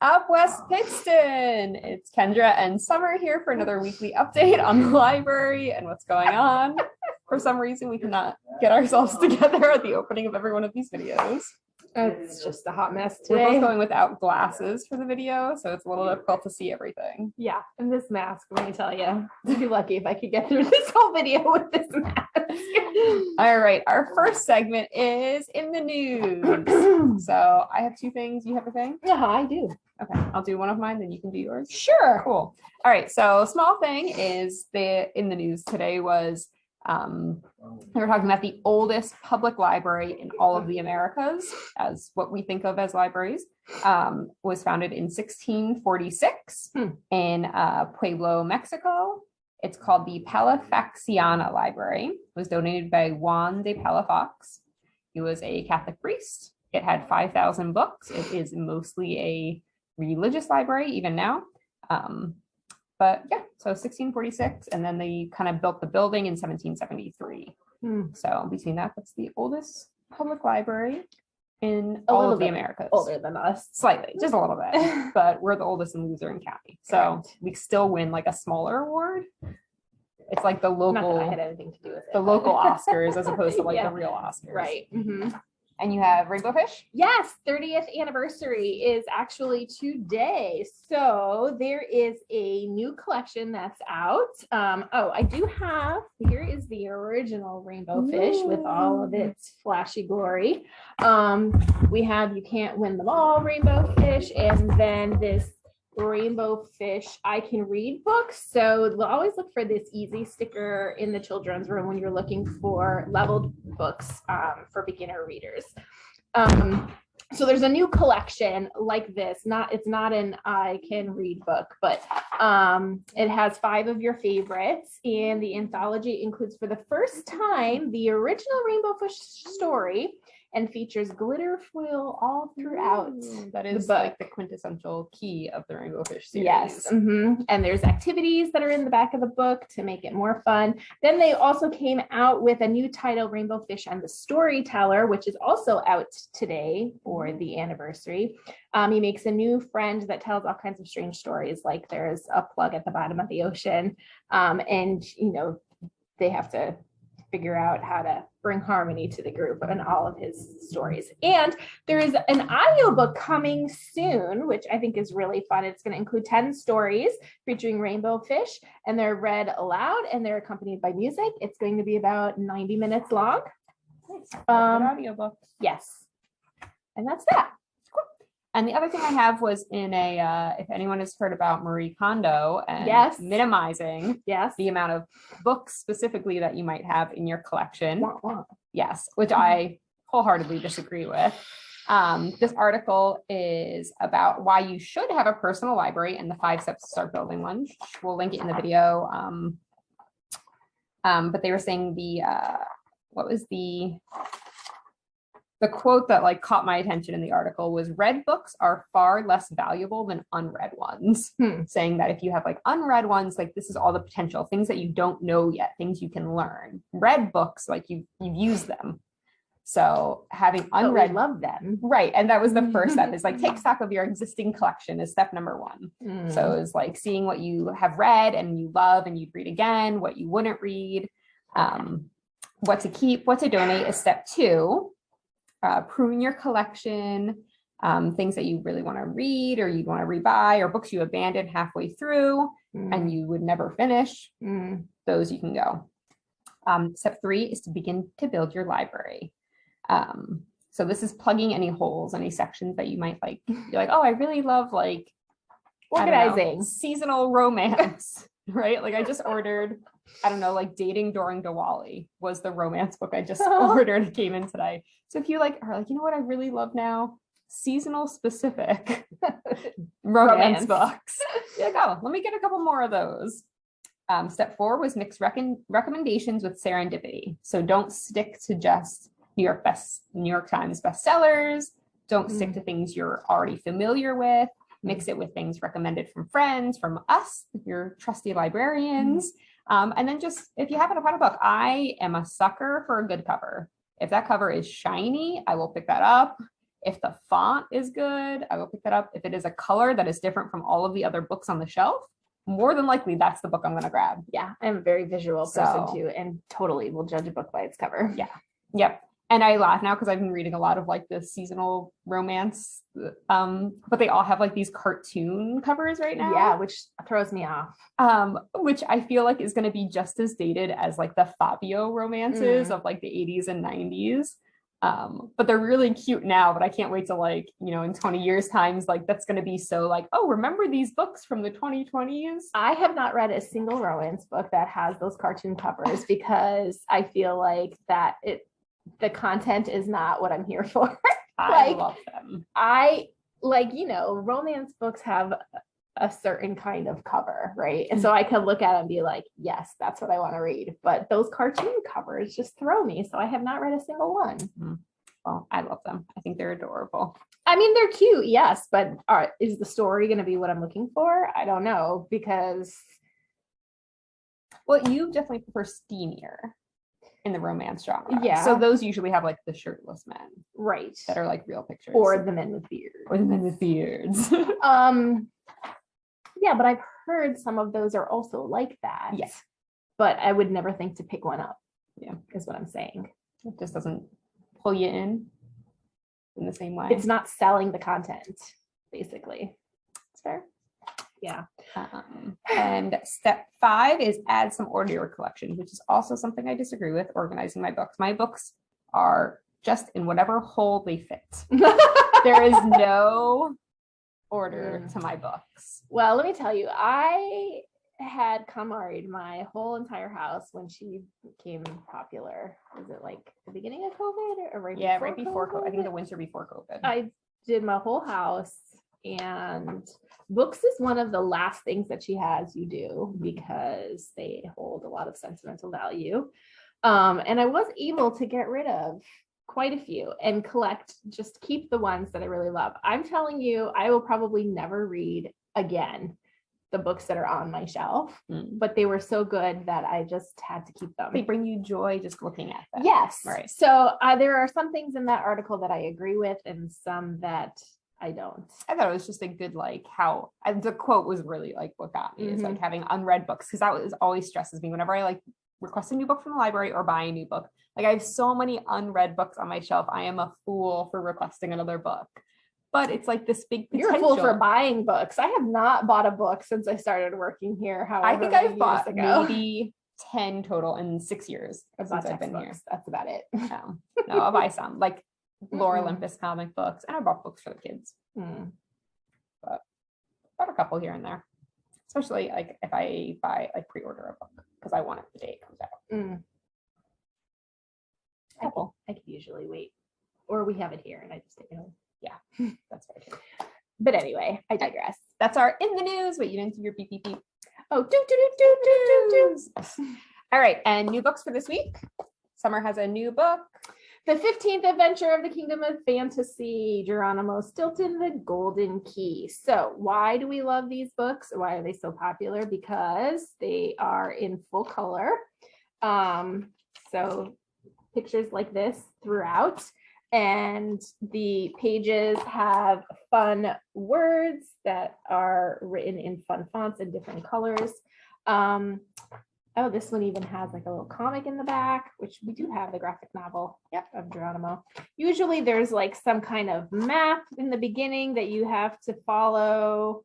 up, West Pittston? It's Kendra and Summer here for another weekly update on the library and what's going on. For some reason, we cannot get ourselves together at the opening of every one of these videos. It's just a hot mess today. We're both going without glasses for the video, so it's a little difficult to see everything. Yeah, and this mask, let me tell you, I'd be lucky if I could get through this whole video with this mask. All right, our first segment is in the news. So I have two things. You have a thing? Yeah, I do. Okay, I'll do one of mine, then you can do yours. Sure. Cool. All right, so small thing is in the news today was we were talking about the oldest public library in all of the Americas, as what we think of as libraries, was founded in 1646 in Pueblo, Mexico. It's called the Palafaxiana Library. It was donated by Juan de Palafox. He was a Catholic priest. It had 5,000 books. It is mostly a religious library even now. But yeah, so 1646, and then they kind of built the building in 1773. So between that's the oldest public library in all of the Americas. Older than us. Slightly, just a little bit, but we're the oldest in Luzerne County. So we still win like a smaller award. It's like the local, not that I had anything to do with it, the local Oscars as opposed to like the real Oscars. Right. And you have Rainbow Fish? Yes, 30th anniversary is actually today. So there is a new collection that's out. I do have, here is the original Rainbow Fish with all of its flashy glory. We have You Can't Win Them All Rainbow Fish, and then this Rainbow Fish I Can Read book. So we'll always look for this easy sticker in the children's room when you're looking for leveled books for beginner readers. So there's a new collection like this. It's not an I Can Read book, but it has 5 of your favorites, and the anthology includes for the first time the original Rainbow Fish story and features glitter foil all throughout. That is like the quintessential key of the Rainbow Fish series. Yes. And there's activities that are in the back of the book to make it more fun. Then they also came out with a new title, Rainbow Fish and the Storyteller, which is also out today for the anniversary. He makes a new friend that tells all kinds of strange stories, like there's a plug at the bottom of the ocean, and they have to figure out how to bring harmony to the group and all of his stories. And there is an audiobook coming soon, which I think is really fun. It's going to include 10 stories featuring Rainbow Fish, and they're read aloud and they're accompanied by music. It's going to be about 90 minutes long. Audiobook. Yes. And that's that. And the other thing I have was in if anyone has heard about Marie Kondo and minimizing the amount of books specifically that you might have in your collection. Yes, which I wholeheartedly disagree with. This article is about why you should have a personal library and the 5 steps to start building one. We'll link it in the video. But they were saying what was the quote that like caught my attention in the article was read books are far less valuable than unread ones, saying that if you have like unread ones, like this is all the potential things that you don't know yet, things you can learn. Read books, like you've used them. So having unread, love them. Right. And that was the first step is like take stock of your existing collection is step number 1. So it's like seeing what you have read and you love and you'd read again, what you wouldn't read, what to keep, what to donate is step 2. Prune your collection, things that you really want to read or you'd want to rebuy, or books you abandoned halfway through and you would never finish. Those you can go. Step 3 is to begin to build your library. So this is plugging any holes, any sections that you might like. You're like, oh, I really love like organizing, seasonal romance, right? Like I just ordered, I don't know, like Dating During Diwali was the romance book I just ordered. It came in today. So if you are like, you know what I really love now? Seasonal specific romance books. You're like, oh, let me get a couple more of those. Step 4 was mix recommendations with serendipity. So don't stick to just New York Times bestsellers. Don't stick to things you're already familiar with. Mix it with things recommended from friends, from us, your trusty librarians. And then just, if you happen to find a book, I am a sucker for a good cover. If that cover is shiny, I will pick that up. If the font is good, I will pick that up. If it is a color that is different from all of the other books on the shelf, more than likely that's the book I'm going to grab. Yeah, I'm a very visual person too, and totally will judge a book by its cover. Yeah. Yep. And I laugh now because I've been reading a lot of like the seasonal romance, but they all have like these cartoon covers right now. Yeah, which throws me off. Which I feel like is going to be just as dated as like the Fabio romances of like the 80s and 90s. But they're really cute now, but I can't wait to like, in 20 years times, like that's going to be so like, oh, remember these books from the 2020s? I have not read a single romance book that has those cartoon covers because I feel like that the content is not what I'm here for. I love them. Romance books have a certain kind of cover, right? And so I could look at it and be like, yes, that's what I want to read. But those cartoon covers just throw me. So I have not read a single one. Mm-hmm. Well, I love them. I think they're adorable. I mean, they're cute, yes, but is the story going to be what I'm looking for? I don't know, because... Well, you definitely prefer steamier in the romance genre. Yeah. So those usually have like the shirtless men. Right. That are like real pictures. Or the men with beards. Yeah, but I've heard some of those are also like that. Yes. But I would never think to pick one up. Yeah. Is what I'm saying. It just doesn't pull you in the same way. It's not selling the content, basically. It's fair. Yeah. And step 5 is add some order to your collection, which is also something I disagree with, organizing my books. My books are just in whatever hole they fit. There is no order to my books. Well, let me tell you, I had KonMari'd my whole entire house when she became popular. Was it like the beginning of COVID or right before? Yeah, right before COVID? I think the winter before COVID. I did my whole house, and books is one of the last things that she has you do because they hold a lot of sentimental value. And I was able to get rid of quite a few and just keep the ones that I really love. I'm telling you, I will probably never read again the books that are on my shelf, but they were so good that I just had to keep them. They bring you joy just looking at them. Yes. Right. So there are some things in that article that I agree with and some that I don't. I thought it was just a good, like how the quote was really like what got me is like having unread books, because that was always stresses me whenever I like request a new book from the library or buy a new book. Like I have so many unread books on my shelf. I am a fool for requesting another book. But it's like this big potential. You're a fool for buying books. I have not bought a book since I started working here. I think I've bought maybe 10 total in 6 years since I've been here. That's about it. No, I'll buy some like Laura Olympus comic books, and I bought books for the kids. But bought a couple here and there, especially like if I buy like pre-order a book because I want it the day it comes out. I could usually wait, or we have it here and I just take it home. Yeah, that's right. But anyway, I digress. That's our in the news. Wait, you didn't do your beep beep beep. Oh, do. All right, and new books for this week. Summer has a new book. The 15th Adventure of the Kingdom of Fantasy, Geronimo Stilton, The Golden Key. So why do we love these books? Why are they so popular? Because they are in full color. So pictures like this throughout. And the pages have fun words that are written in fun fonts and different colors. Oh, this one even has like a little comic in the back, which we do have the graphic novel of Geronimo. Usually there's like some kind of map in the beginning that you have to follow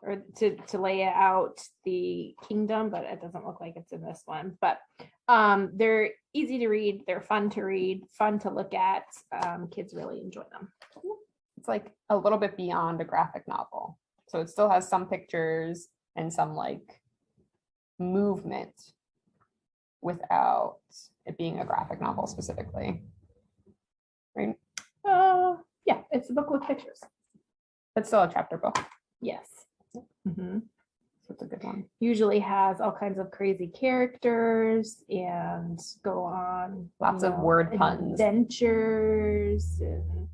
or to lay out the kingdom, but it doesn't look like it's in this one. But they're easy to read, they're fun to read, fun to look at. Kids really enjoy them. It's like a little bit beyond a graphic novel. So it still has some pictures and some like movement without it being a graphic novel specifically. Right? Yeah, it's a book with pictures. But still a chapter book. Yes. So it's a good one. Usually has all kinds of crazy characters and go on lots of word puns, adventures, and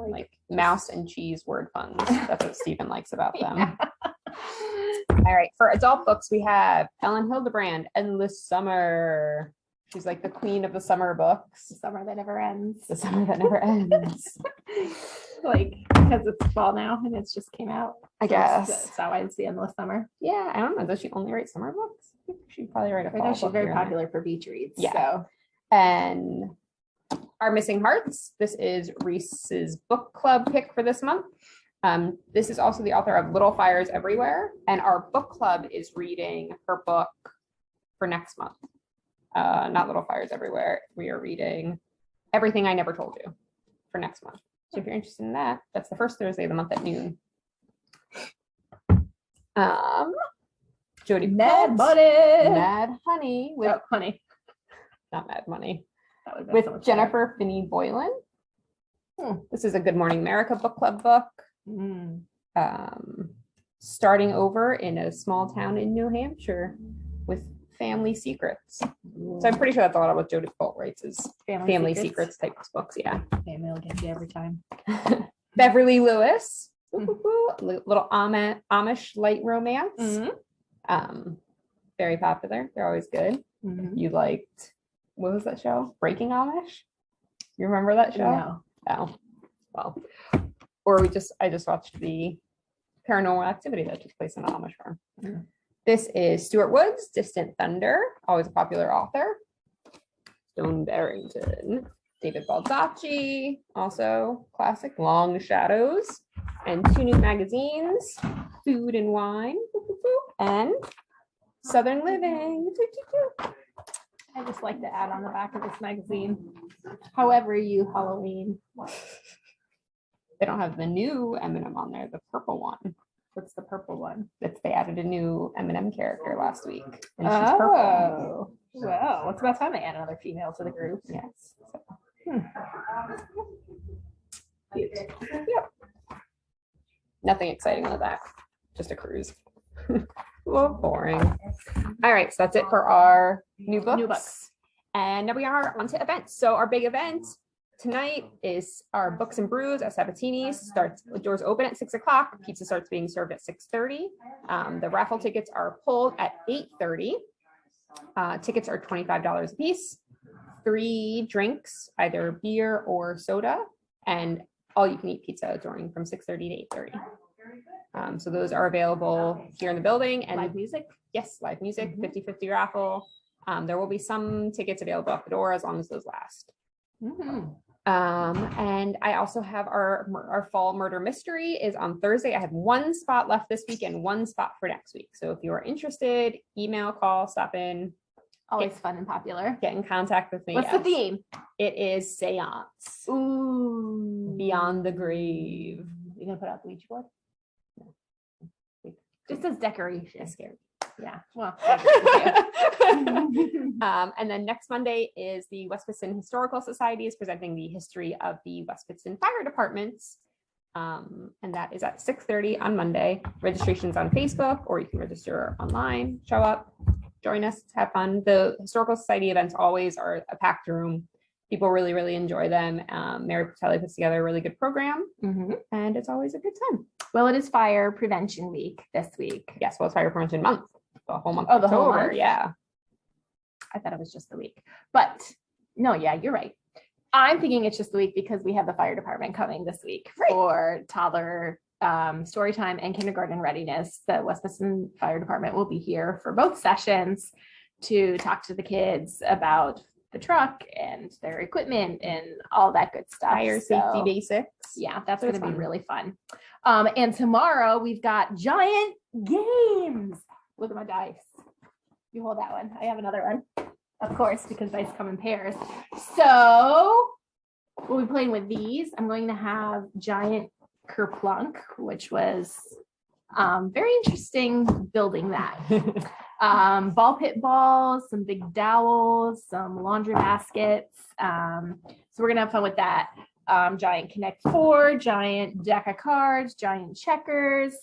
like mouse and cheese word puns. That's what Stephen likes about them. All right, for adult books we have Ellen Hildebrand, Endless Summer. She's like the queen of the summer books. The summer that never ends. The summer that never ends. Like, because it's fall now and it's just came out. I guess. So it's the endless summer. Yeah, I don't know. Does she only write summer books? She'd probably write a fall book. She's very here and there. popular for beach reads. Yeah. So. And our Missing Hearts. This is Reese's book club pick for this month. This is also the author of Little Fires Everywhere. And our book club is reading her book for next month. Not Little Fires Everywhere. We are reading Everything I Never Told You for next month. So if you're interested in that, that's the first Thursday of the month at noon. Jody Mad Money. Mad Honey with Honey. Not Mad Money. With So Jennifer Finney Boylan. This is a Good Morning America book club book. Starting over in a small town in New Hampshire with family secrets. So I'm pretty sure that's a lot of what Jodie Bolt writes is family secrets type books. Yeah. Family will get you every time. Beverly Lewis. Little Amish light romance. Very popular. They're always good. You liked, what was that show? Breaking Amish? You remember that show? No. Oh, well. Or I just watched the Paranormal Activity that took place in an Amish farm. This is Stuart Woods, Distant Thunder, always a popular author. Stone Barrington. David Baldacci, also classic, Long Shadows. And two new magazines, Food and Wine, and Southern Living. I just like to add on the back of this magazine, however you Halloween. They don't have the new M&M on there, the purple one. What's the purple one? They added a new M&M character last week, and she's purple. Well, what's about time they add another female to the group? Yes. Cute. Yep. Nothing exciting on the back, just a cruise. A little boring. All right, so that's it for our new books. And now we are on to events. So our big event tonight is our Books and Brews at Sabatini's. Doors open at 6:00. Pizza starts being served at 6:30. The raffle tickets are pulled at 8:30. Tickets are $25 a piece. 3 drinks, either beer or soda, and all you can eat pizza during from 6:30 to 8:30. So those are available here in the building. And Live music? Yes, live music, 50-50 raffle. There will be some tickets available at the door as long as those last. And I also have our fall murder mystery is on Thursday. I have 1 spot left this week and 1 spot for next week. So if you are interested, email, call, stop in. Always fun and popular. Get in contact with me. What's the theme? It is seance. Ooh. Beyond the grave. You gonna put out the Ouija board? No. Just as decoration. Scared. Yeah. Well. And then next Monday is the West Pittston Historical Society is presenting the history of the West Pittston Fire Departments. And that is at 6:30 on Monday. Registration's on Facebook, or you can register online. Show up, join us, have fun. The Historical Society events always are a packed room. People really, really enjoy them. Mary Patelli puts together a really good program, and it's always a good time. Well, it is Fire Prevention Week this week. Yes, well, it's Fire Prevention Month. The whole month. Oh, the whole month? Yeah. I thought it was just the week. But no, yeah, you're right. I'm thinking it's just the week because we have the fire department coming this week for toddler story time and kindergarten readiness. The West Pittston Fire Department will be here for both sessions to talk to the kids about the truck and their equipment and all that good stuff. Fire safety basics. Yeah, that's going to be really fun. fun. And tomorrow we've got giant games. Look at my dice. You hold that one. I have another one, of course, because dice come in pairs. So we'll be playing with these. I'm going to have giant kerplunk, which was very interesting building that. Ball pit balls, some big dowels, some laundry baskets. So we're gonna have fun with that. Giant Connect 4, giant deck of cards, giant checkers.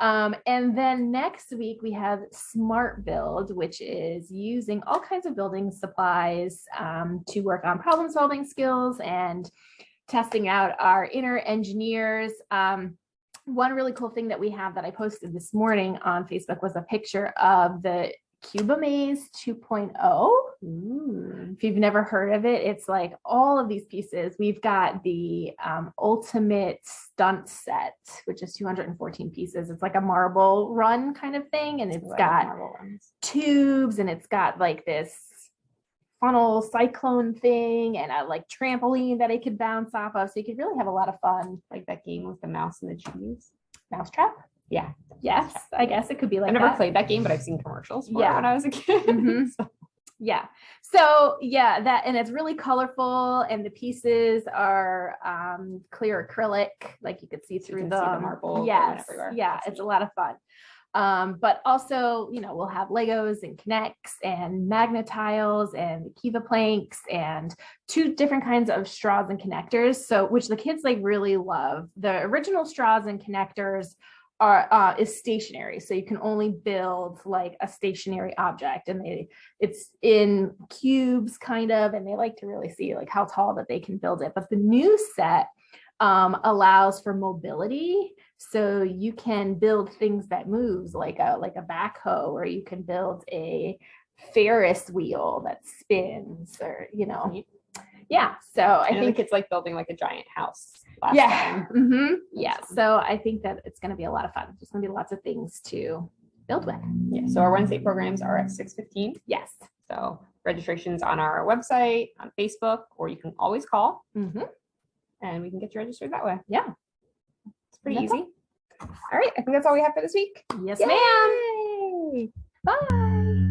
And then next week we have Smart Build, which is using all kinds of building supplies to work on problem solving skills and testing out our inner engineers. One really cool thing that we have that I posted this morning on Facebook was a picture of the Cuba Maze 2.0. If you've never heard of it, it's like all of these pieces. We've got the ultimate stunt set, which is 214 pieces. It's like a marble run kind of thing. And it's got tubes, and it's got like this funnel cyclone thing and a like trampoline that it could bounce off of. So you could really have a lot of fun. Like that game with the mouse and the cheese. Mousetrap? Yeah. Yes, I guess it could be like I've never that. played that game, but I've seen commercials for it when I was a kid. Yeah. So yeah, that, and it's really colorful, and the pieces are clear acrylic, like you could see through the marble. Yes. Everywhere. Yeah, it's a lot of fun. But also, you know, we'll have Legos and Connects and Magna tiles and Kiva planks and 2 different kinds of straws and connectors. So, which the kids like really love. The original straws and connectors are is stationary, so you can only build like a stationary object, and it's in cubes kind of, and they like to really see like how tall that they can build it. But the new set allows for mobility, so you can build things that moves like a backhoe, or you can build a Ferris wheel that spins, or you know. Yeah, so I think it's like building like a giant house. Yeah. Yeah. So I think that it's going to be a lot of fun. There's going to be lots of things to build with. Yeah. So our Wednesday programs are at 6:15. Yes. So registration's on our website, on Facebook, or you can always call, and we can get you registered that way. Yeah. It's pretty easy. All right. I think that's all we have for this week. Yes, Yay! ma'am. Bye.